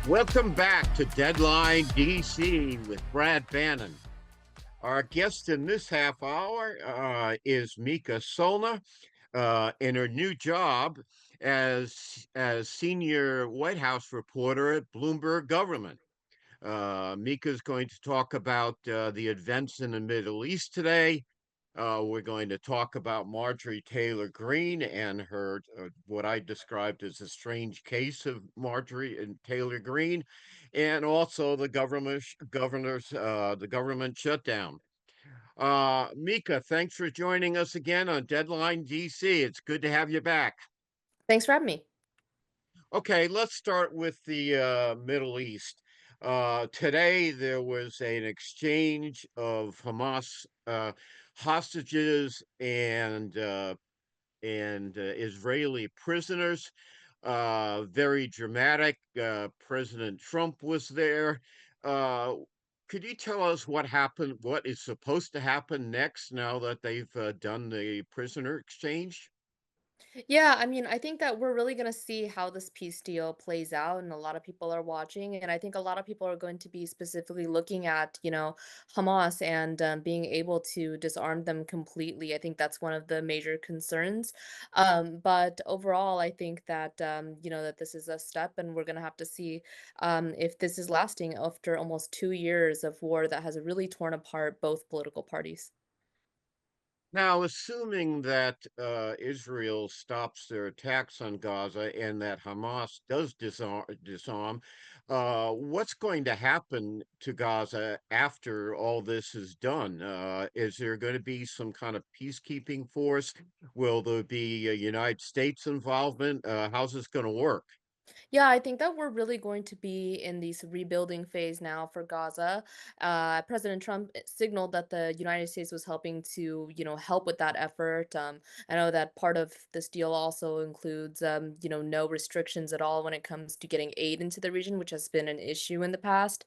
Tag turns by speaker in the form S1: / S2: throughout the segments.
S1: Welcome back to Deadline DC with Brad Bannon. Our guest in this half hour is Mica Soellner in her new job as senior White House reporter at Bloomberg Government. Mika is going to talk about the events in the Middle East today. We're going to talk about Marjorie Taylor Greene and her what I described as a strange case of Marjorie and Taylor Greene, and also the government shutdown. Mika, thanks for joining us again on Deadline DC. It's good to have you back.
S2: Thanks for having me.
S1: Okay, let's start with the Middle East. Today, there was an exchange of Hamas hostages and Israeli prisoners. Very dramatic. President Trump was there. Uh, could you tell us what happened? What is supposed to happen next now that they've done the prisoner exchange?
S2: Yeah, I mean, I think that we're really going to see how this peace deal plays out, and a lot of people are watching. And I think a lot of people are going to be specifically looking at, Hamas and being able to disarm them completely. I think that's one of the major concerns. But overall, I think that, that this is a step, and we're going to have to see if this is lasting after almost 2 years of war that has really torn apart both political parties.
S1: Now, assuming that Israel stops their attacks on Gaza and that Hamas does disarm, what's going to happen to Gaza after all this is done? Is there going to be some kind of peacekeeping force? Will there be a United States involvement? How's this going to work?
S2: Yeah, I think that we're really going to be in this rebuilding phase now for Gaza. President Trump signaled that the United States was helping to, help with that effort. I know that part of this deal also includes, no restrictions at all when it comes to getting aid into the region, which has been an issue in the past.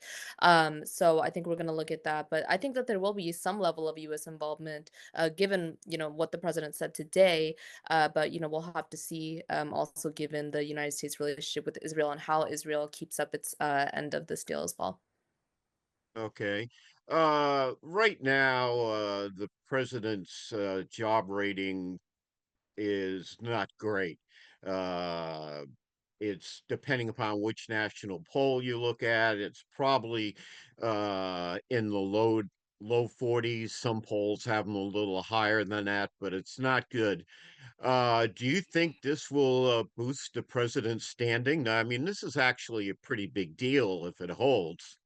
S2: So I think we're going to look at that. But I think that there will be some level of U.S. involvement, given, what the president said today. But we'll have to see, also given the United States relationship with Israel and how Israel keeps up its end of this deal as well.
S1: Okay. Right now, the president's job rating is not great. Uh, it's depending upon which national poll you look at, it's probably in the low 40s. Some polls have them a little higher than that, but it's not good. Do you think this will boost the president's standing? I mean, this is actually a pretty big deal if it holds.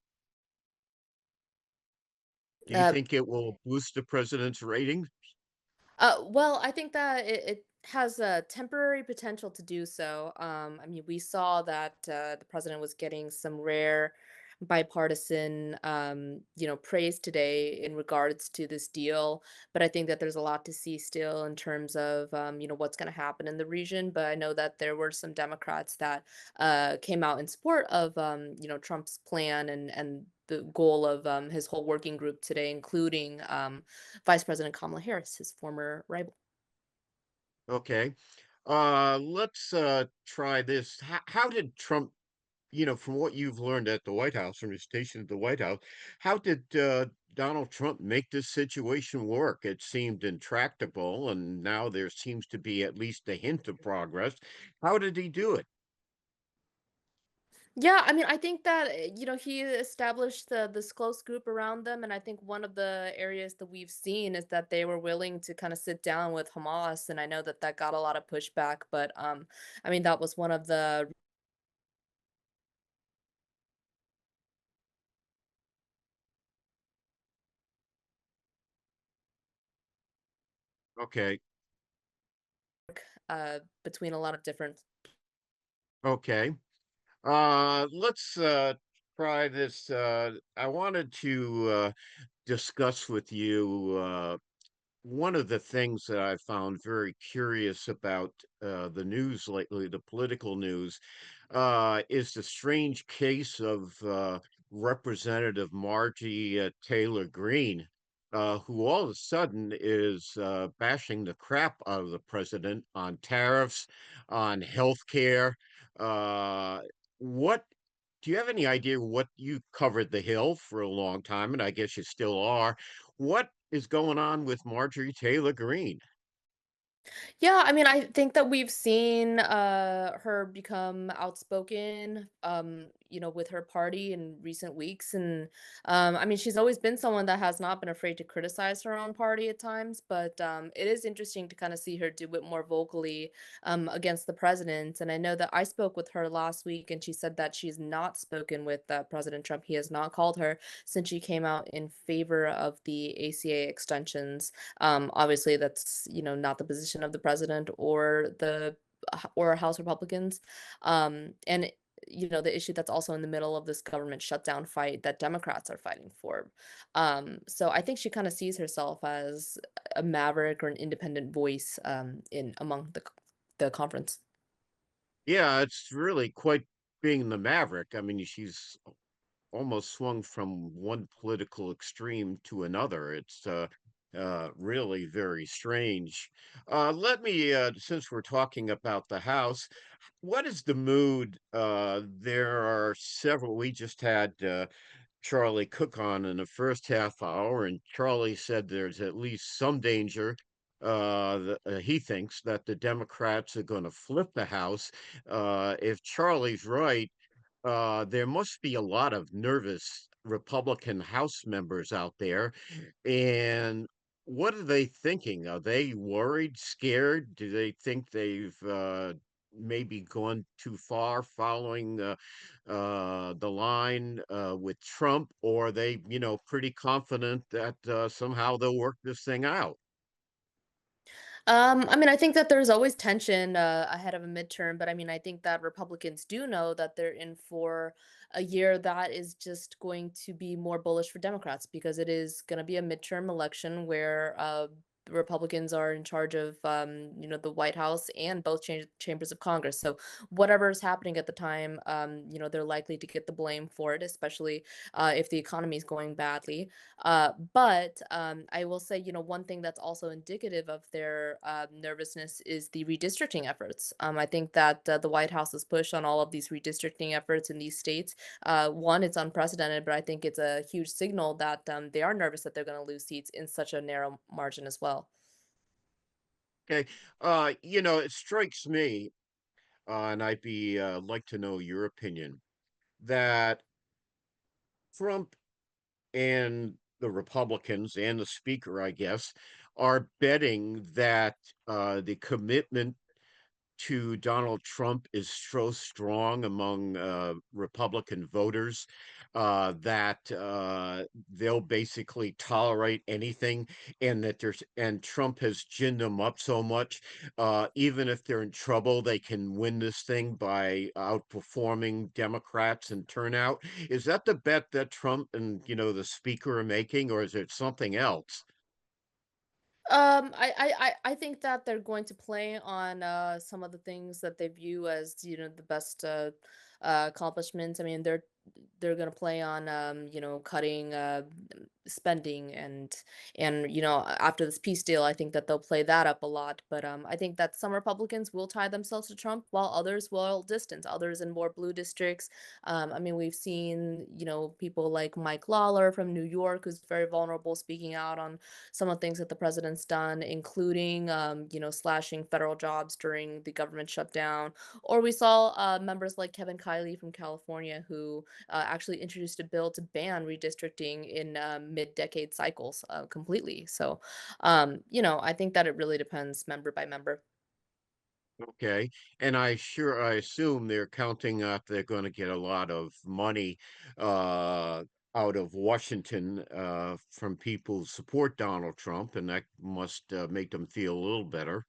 S1: Do you
S2: Uh,
S1: think it will boost the president's rating?
S2: well, I think that it has a temporary potential to do so. I mean, we saw that the president was getting some rare bipartisan, praise today in regards to this deal. But I think that there's a lot to see still in terms of, what's going to happen in the region. But I know that there were some Democrats that came out in support of, Trump's plan and the goal of his whole working group today, including Vice President Kamala Harris, his former rival.
S1: Okay. Let's try this. How did Trump, from what you've learned at the White House, from your station at the White House, how did Donald Trump make this situation work? It seemed intractable, and now there seems to be at least a hint of progress. How did he do it?
S2: Yeah, I mean, I think that he established this close group around them, and I think one of the areas that we've seen is that they were willing to kind of sit down with Hamas, and I know that that got a lot of pushback, but I mean, that was one of the
S1: Okay.
S2: between a lot of different.
S1: Okay. Let's try this. I wanted to discuss with you one of the things that I found very curious about the news lately, the political news, is the strange case of Representative Margie Taylor Greene, who all of a sudden is bashing the crap out of the president on tariffs, on health care. Uh, what do you have any idea what you covered the Hill for a long time, and I guess you still are. What is going on with Marjorie Taylor Greene?
S2: Yeah, I mean, I think that we've seen her become outspoken, with her party in recent weeks. And I mean, she's always been someone that has not been afraid to criticize her own party at times, but it is interesting to kind of see her do it more vocally against the president. And I know that I spoke with her last week, and she said that she's not spoken with President Trump. He has not called her since she came out in favor of the ACA extensions. Obviously, that's, not the position of the president or or House Republicans. And the issue that's also in the middle of this government shutdown fight that Democrats are fighting for. So I think she kind of sees herself as a maverick or an independent voice in among the conference.
S1: Yeah, it's really quite being the maverick. I mean, she's almost swung from one political extreme to another. It's really very strange. Let me, since we're talking about the House, what is the mood? There are several. We just had Charlie Cook on in the first half hour, and Charlie said there's at least some danger. He thinks that the Democrats are going to flip the House. If Charlie's right, there must be a lot of nervous Republican House members out there. And what are they thinking? Are they worried, scared? Do they think they've maybe gone too far following the line with Trump? Or are they, pretty confident that somehow they'll work this thing out?
S2: I mean, I think that there's always tension ahead of a midterm, but I mean, I think that Republicans do know that they're in for a year that is just going to be more bullish for Democrats because it is going to be a midterm election where the Republicans are in charge of, the White House and both chambers of Congress. So whatever is happening at the time, they're likely to get the blame for it, especially if the economy is going badly. But I will say, one thing that's also indicative of their nervousness is the redistricting efforts. I think that the White House's push on all of these redistricting efforts in these states, one, it's unprecedented, but I think it's a huge signal that they are nervous that they're going to lose seats in such a narrow margin as well.
S1: Okay. It strikes me, and I'd be like to know your opinion, that Trump and the Republicans and the speaker, I guess, are betting that the commitment to Donald Trump is so strong among Republican voters that they'll basically tolerate anything, and and Trump has ginned them up so much. Even if they're in trouble, they can win this thing by outperforming Democrats in turnout. Is that the bet that Trump and the speaker are making, or is it something else?
S2: I think that they're going to play on some of the things that they view as, the best accomplishments. I mean, they're going to play on cutting spending and after this peace deal, I think that they'll play that up a lot. But I think that some Republicans will tie themselves to Trump while others will distance others in more blue districts. I mean, we've seen people like Mike Lawler from New York, who's very vulnerable, speaking out on some of the things that the president's done, including, slashing federal jobs during the government shutdown. Or we saw members like Kevin Kiley from California, who actually introduced a bill to ban redistricting in mid-decade cycles completely. So, I think that it really depends member by member.
S1: Okay. And I assume they're counting that they're going to get a lot of money uh out of Washington from people who support Donald Trump, and that must make them feel a little better.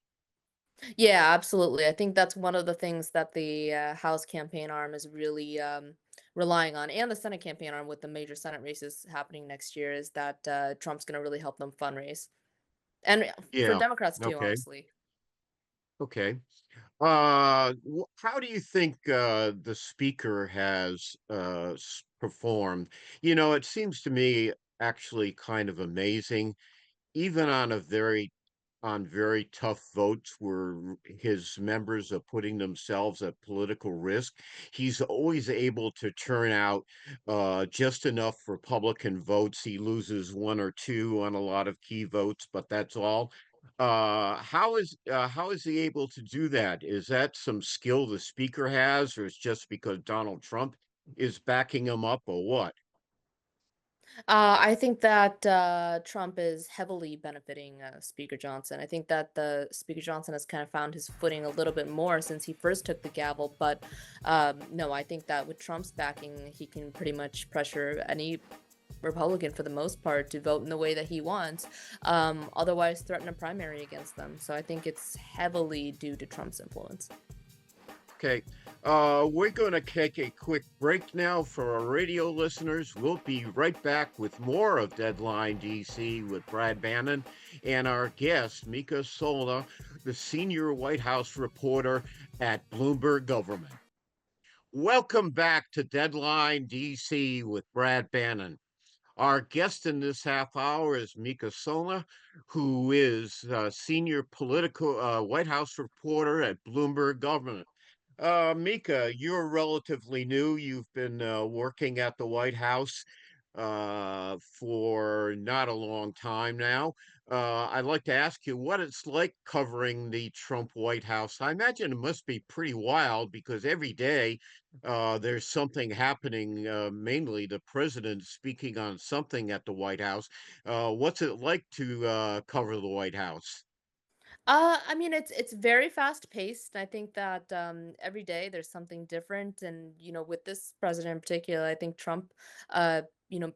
S2: Yeah, absolutely. I think that's one of the things that the House campaign arm is really relying on, and the Senate campaign arm with the major Senate races happening next year, is that Trump's going to really help them fundraise, and for
S1: Yeah.
S2: Democrats too,
S1: Okay.
S2: honestly.
S1: Okay. How do you think the speaker has performed? It seems to me actually kind of amazing, even on a very on very tough votes where his members are putting themselves at political risk, he's always able to turn out just enough Republican votes. He loses one or two on a lot of key votes, but that's all. How is he able to do that? Is that some skill the speaker has, or it's just because Donald Trump is backing him up, or what?
S2: I think that Trump is heavily benefiting Speaker Johnson. I think that the Speaker Johnson has kind of found his footing a little bit more since he first took the gavel. But no, I think that with Trump's backing, he can pretty much pressure any Republican for the most part to vote in the way that he wants, otherwise threaten a primary against them. So I think it's heavily due to Trump's influence.
S1: Okay, we're going to take a quick break now for our radio listeners. We'll be right back with more of Deadline DC with Brad Bannon and our guest, Mica Soellner, the senior White House reporter at Bloomberg Government. Welcome back to Deadline DC with Brad Bannon. Our guest in this half hour is Mica Soellner, who is senior political White House reporter at Bloomberg Government. Mika, you're relatively new. You've been working at the White House for not a long time now. I'd like to ask you what it's like covering the Trump White House. I imagine it must be pretty wild because every day there's something happening, mainly the president speaking on something at the White House. What's it like to cover the White House?
S2: I mean, it's very fast paced. I think that every day there's something different, and with this president in particular, I think Trump,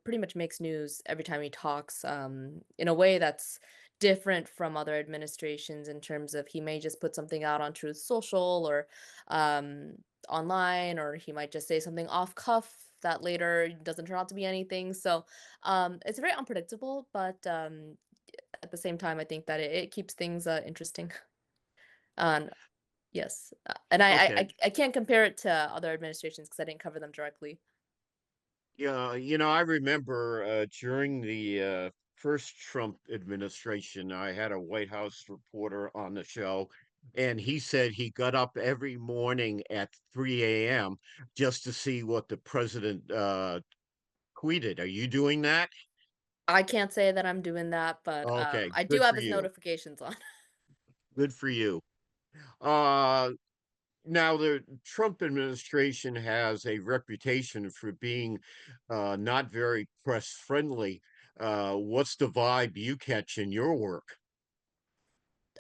S2: pretty much makes news every time he talks, in a way that's different from other administrations in terms of he may just put something out on Truth Social or online, or he might just say something off cuff that later doesn't turn out to be anything. So it's very unpredictable, but at the same time, I think that it keeps things interesting. Um, yes, and
S1: Okay.
S2: I can't compare it to other administrations because I didn't cover them directly.
S1: Yeah, I remember during the first Trump administration, I had a White House reporter on the show, and he said he got up every morning at 3 a.m. just to see what the president tweeted. Are you doing that?
S2: I can't say that I'm doing that, but
S1: Okay,
S2: I do
S1: good
S2: have
S1: for
S2: his
S1: you.
S2: notifications on.
S1: Good for you. Uh, Now, the Trump administration has a reputation for being not very press friendly. What's the vibe you catch in your work?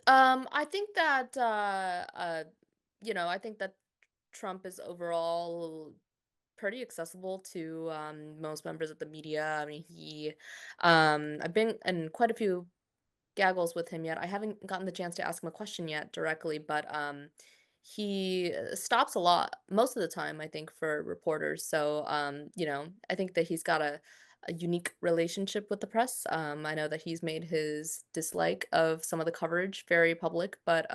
S2: I think that I think that Trump is overall pretty accessible to most members of the media. I mean, I've been in quite a few gaggles with him yet. I haven't gotten the chance to ask him a question yet directly, but he stops a lot most of the time, I think, for reporters. So I think that he's got a unique relationship with the press. I know that he's made his dislike of some of the coverage very public, but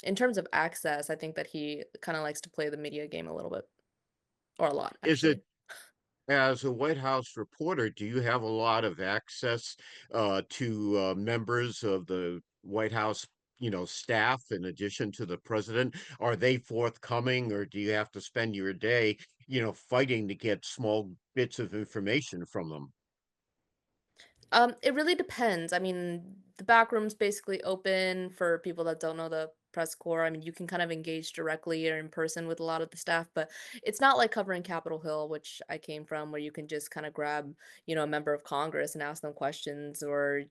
S2: in terms of access, I think that he kind of likes to play the media game a little bit, or a lot,
S1: Is it
S2: actually.
S1: as a White House reporter, do you have a lot of access to members of the White House, staff in addition to the president? Are they forthcoming, or do you have to spend your day, fighting to get small bits of information from them?
S2: It really depends. I mean, the back room's basically open for people that don't know the press corps. I mean, you can kind of engage directly or in person with a lot of the staff, but it's not like covering Capitol Hill, which I came from, where you can just kind of grab, a member of Congress and ask them questions or,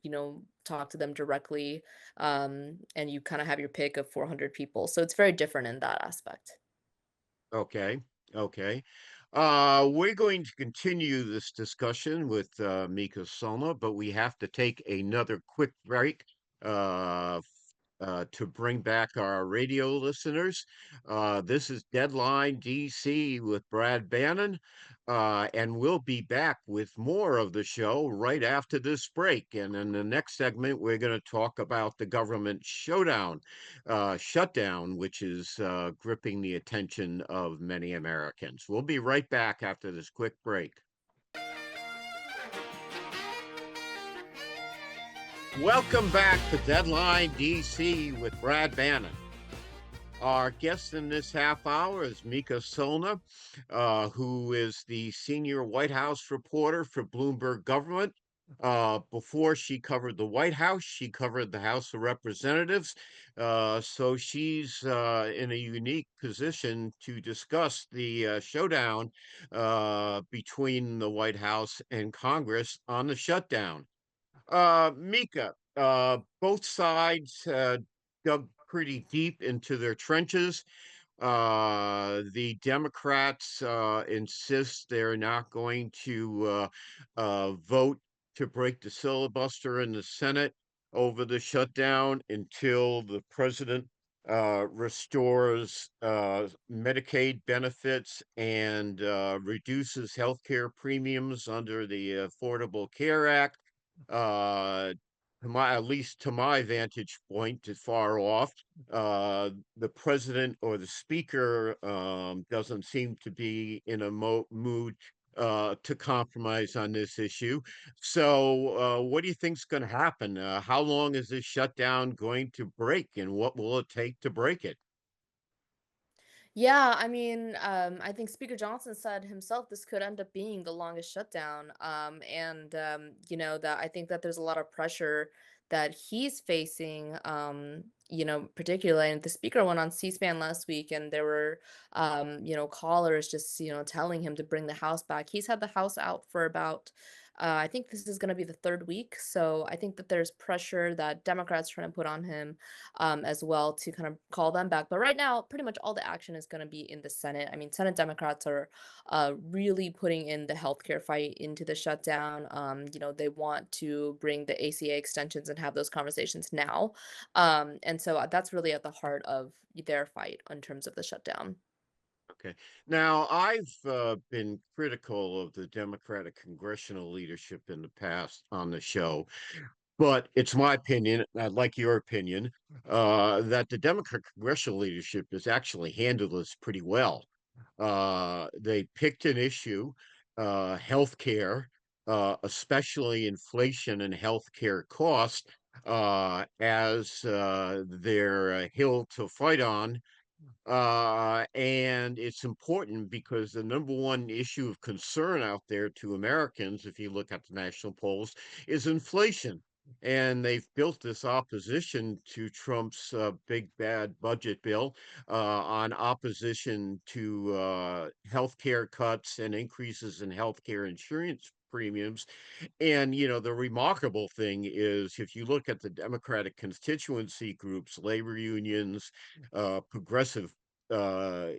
S2: talk to them directly. And you kind of have your pick of 400 people. So it's very different in that aspect.
S1: Okay. Okay. We're going to continue this discussion with Mika Soma, but we have to take another quick break to bring back our radio listeners. This is Deadline DC with Brad Bannon, and we'll be back with more of the show right after this break. And in the next segment, we're going to talk about the government shutdown, which is gripping the attention of many Americans. We'll be right back after this quick break. Welcome back to Deadline DC with Brad Bannon. Our guest in this half hour is Mica Soellner, who is the senior White House reporter for Bloomberg Government. Before she covered the White House, she covered the House of Representatives. So she's in a unique position to discuss the showdown between the White House and Congress on the shutdown. Mika, both sides dug pretty deep into their trenches. The Democrats insist they're not going to vote to break the filibuster in the Senate over the shutdown until the president restores Medicaid benefits and reduces health care premiums under the Affordable Care Act. Uh, at least to my vantage point, is far off. The president or the speaker doesn't seem to be in a mood to compromise on this issue. So, what do you think's going to happen? How long is this shutdown going to break, and what will it take to break it?
S2: Yeah, I mean, I think Speaker Johnson said himself this could end up being the longest shutdown. That I think that there's a lot of pressure that he's facing, particularly. And the speaker went on C-SPAN last week, and there were, callers just, telling him to bring the House back. He's had the House out for about, I think this is going to be the third week. So I think that there's pressure that Democrats trying to put on him as well to kind of call them back. But right now, pretty much all the action is going to be in the Senate. I mean, Senate Democrats are really putting in the healthcare fight into the shutdown. They want to bring the ACA extensions and have those conversations now. And so that's really at the heart of their fight in terms of the shutdown.
S1: Okay. Now, I've been critical of the Democratic congressional leadership in the past on the show, but it's my opinion, I'd like your opinion, that the Democratic congressional leadership has actually handled this pretty well. They picked an issue, healthcare, especially inflation and healthcare cost, as their hill to fight on, and it's important because the number one issue of concern out there to Americans, if you look at the national polls, is inflation. And they've built this opposition to Trump's big bad budget bill on opposition to health care cuts and increases in health care insurance premiums. And, the remarkable thing is if you look at the Democratic constituency groups, labor unions, progressive uh,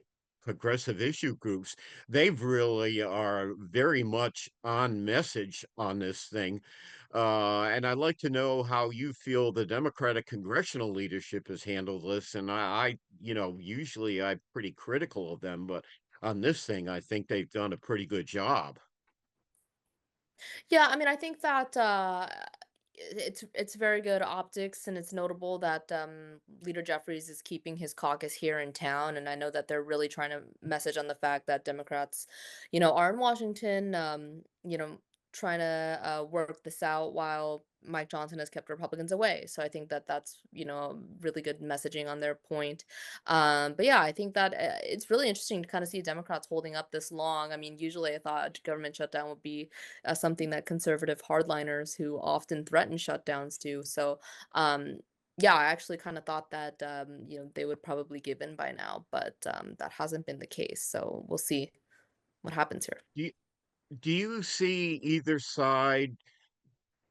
S1: progressive issue groups, they really are very much on message on this thing. And I'd like to know how you feel the Democratic congressional leadership has handled this. And usually I'm pretty critical of them, but on this thing, I think they've done a pretty good job.
S2: Yeah, I mean, I think that it's very good optics, and it's notable that Leader Jeffries is keeping his caucus here in town. And I know that they're really trying to message on the fact that Democrats, are in Washington, trying to work this out while Mike Johnson has kept Republicans away. So I think that that's really good messaging on their point. But yeah, I think that it's really interesting to kind of see Democrats holding up this long. I mean, usually I thought a government shutdown would be something that conservative hardliners who often threaten shutdowns do. So, yeah, I actually kind of thought that they would probably give in by now, but that hasn't been the case. So we'll see what happens here.
S1: Do you, do you see either side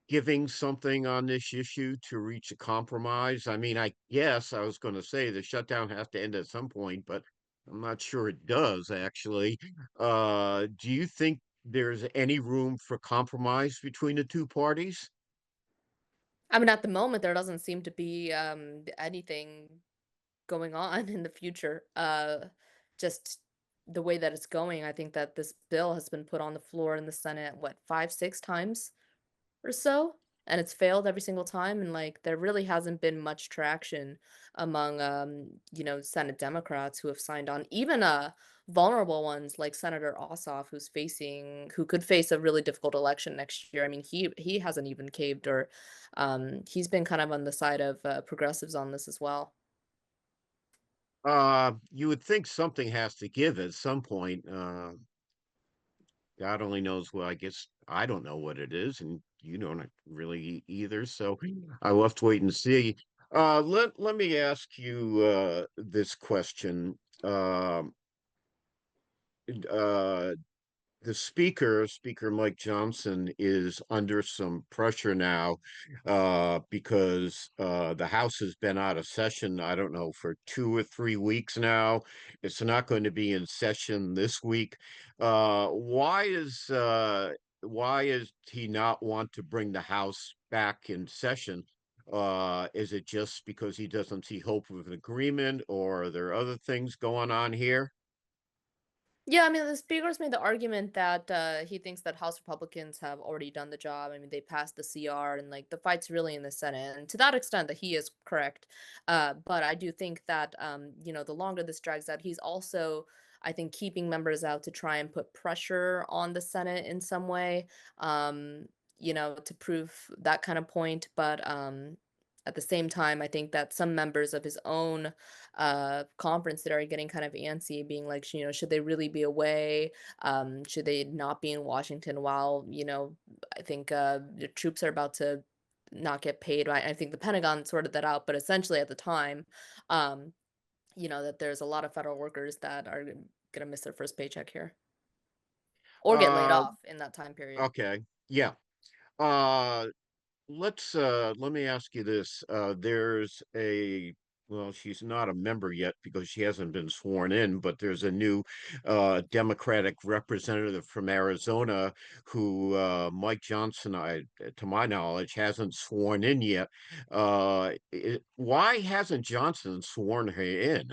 S1: giving something on this issue to reach a compromise? I mean, I guess I was going to say the shutdown has to end at some point, but I'm not sure it does actually. Do you think there's any room for compromise between the two parties?
S2: I mean, at the moment, there doesn't seem to be anything going on in the future. Just the way that it's going, I think that this bill has been put on the floor in the Senate, what, 5, 6 times or so. and it's failed every single time, and, like, there really hasn't been much traction among, Senate Democrats who have signed on, even, vulnerable ones like Senator Ossoff, who could face a really difficult election next year. I mean, he hasn't even caved, or he's been kind of on the side of progressives on this as well.
S1: You would think something has to give at some point. God only knows. Well, I guess I don't know what it is, and you don't really either. So I'll have to wait and see. Let me ask you this question. Uh, the Speaker Mike Johnson, is under some pressure now because the House has been out of session, I don't know, for 2 or 3 weeks now. It's not going to be in session this week. Why is he not want to bring the House back in session? Is it just because he doesn't see hope of an agreement, or are there other things going on here?
S2: Yeah, I mean, the speaker's made the argument that he thinks that House Republicans have already done the job. I mean, they passed the CR, and like the fight's really in the Senate. And to that extent, that he is correct. But I do think that the longer this drags out, he's also, I think, keeping members out to try and put pressure on the Senate in some way. Um, to prove that kind of point. But at the same time, I think that some members of his own conference that are getting kind of antsy, being like, should they really be away? Should they not be in Washington while, I think the troops are about to not get paid. I think the Pentagon sorted that out, but essentially at the time, um, that there's a lot of federal workers that are going to miss their first paycheck here or get laid
S1: Uh,
S2: off in that time period.
S1: okay. Yeah. Uh, let me ask you this. There's a well, she's not a member yet because she hasn't been sworn in, but there's a new Democratic representative from Arizona who Mike Johnson, to my knowledge, hasn't sworn in yet. Why hasn't Johnson sworn her in?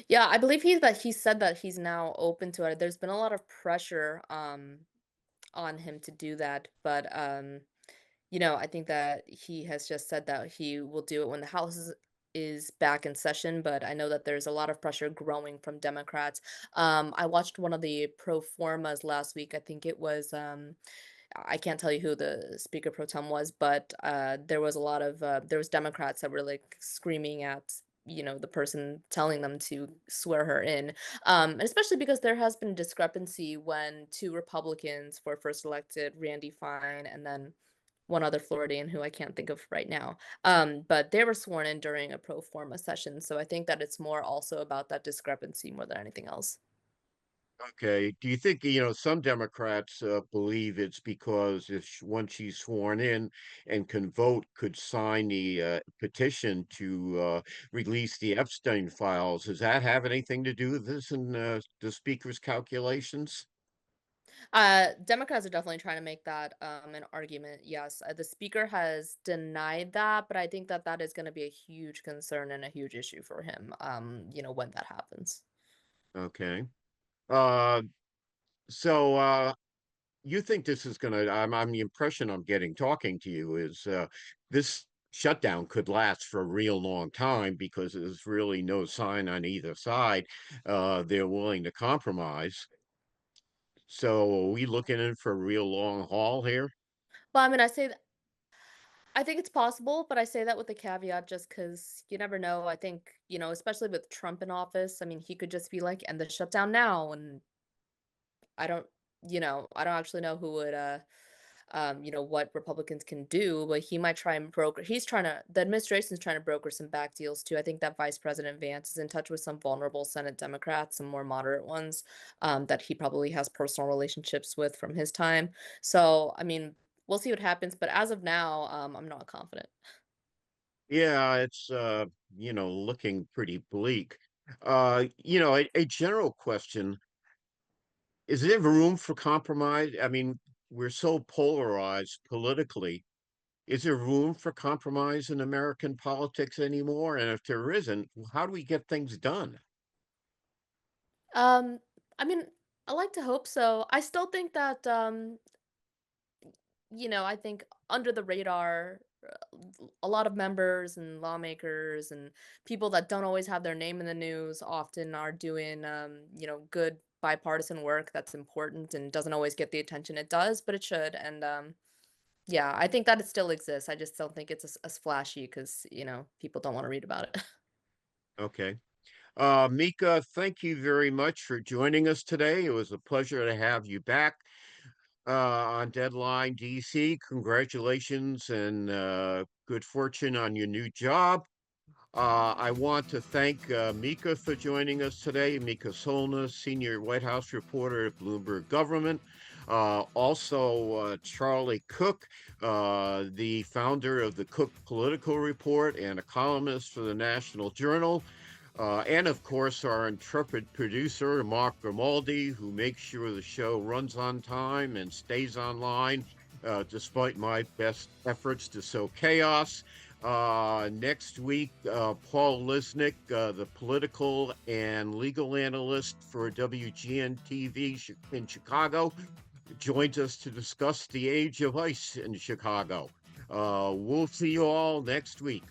S2: Yeah, I believe he said that he's now open to it. There's been a lot of pressure on him to do that, but I think that he has just said that he will do it when the House is back in session, but I know that there's a lot of pressure growing from Democrats. I watched one of the pro formas last week. I think it was I can't tell you who the speaker pro tem was, but there was Democrats that were like screaming at the person telling them to swear her in, and especially because there has been discrepancy when two Republicans were first elected, Randy Fine and then one other Floridian who I can't think of right now. But they were sworn in during a pro forma session, so I think that it's more also about that discrepancy more than anything else.
S1: Okay. Do you think, some Democrats believe it's because once she's sworn in and can vote, could sign the petition to release the Epstein files? Does that have anything to do with this in the speaker's calculations?
S2: Democrats are definitely trying to make that an argument. Yes, the speaker has denied that, but I think that that is going to be a huge concern and a huge issue for him. When that happens.
S1: Okay. Uh, so you think this is gonna, I'm the impression I'm getting talking to you is this shutdown could last for a real long time because there's really no sign on either side they're willing to compromise. So are we looking in for a real long haul here?
S2: Well, I mean, I think it's possible, but I say that with a caveat just because you never know. I think, especially with Trump in office, I mean, he could just be like, end the shutdown now. And I don't, I don't actually know who would, what Republicans can do, but he might try and the administration's trying to broker some back deals too. I think that Vice President Vance is in touch with some vulnerable Senate Democrats, some more moderate ones, that he probably has personal relationships with from his time. So, I mean, we'll see what happens. But as of now, I'm not confident.
S1: Yeah, it's looking pretty bleak. A general question, is there room for compromise? I mean, we're so polarized politically. Is there room for compromise in American politics anymore? And if there isn't, how do we get things done?
S2: Um, I mean, I like to hope so. I still think that I think under the radar, a lot of members and lawmakers and people that don't always have their name in the news often are doing, good bipartisan work that's important and doesn't always get the attention it does, but it should. And yeah, I think that it still exists. I just don't think it's as flashy because, people don't want to read about it.
S1: Okay. Mika, thank you very much for joining us today. It was a pleasure to have you back on Deadline DC. Congratulations and good fortune on your new job. I want to thank Mika for joining us today. Mica Soellner, senior White House reporter at Bloomberg Government. Also, Charlie Cook, the founder of the Cook Political Report and a columnist for the National Journal. And of course, our intrepid producer, Mark Grimaldi, who makes sure the show runs on time and stays online, despite my best efforts to sow chaos. Next week, Paul Lisnick, the political and legal analyst for WGN TV in Chicago, joins us to discuss the age of ice in Chicago. We'll see you all next week.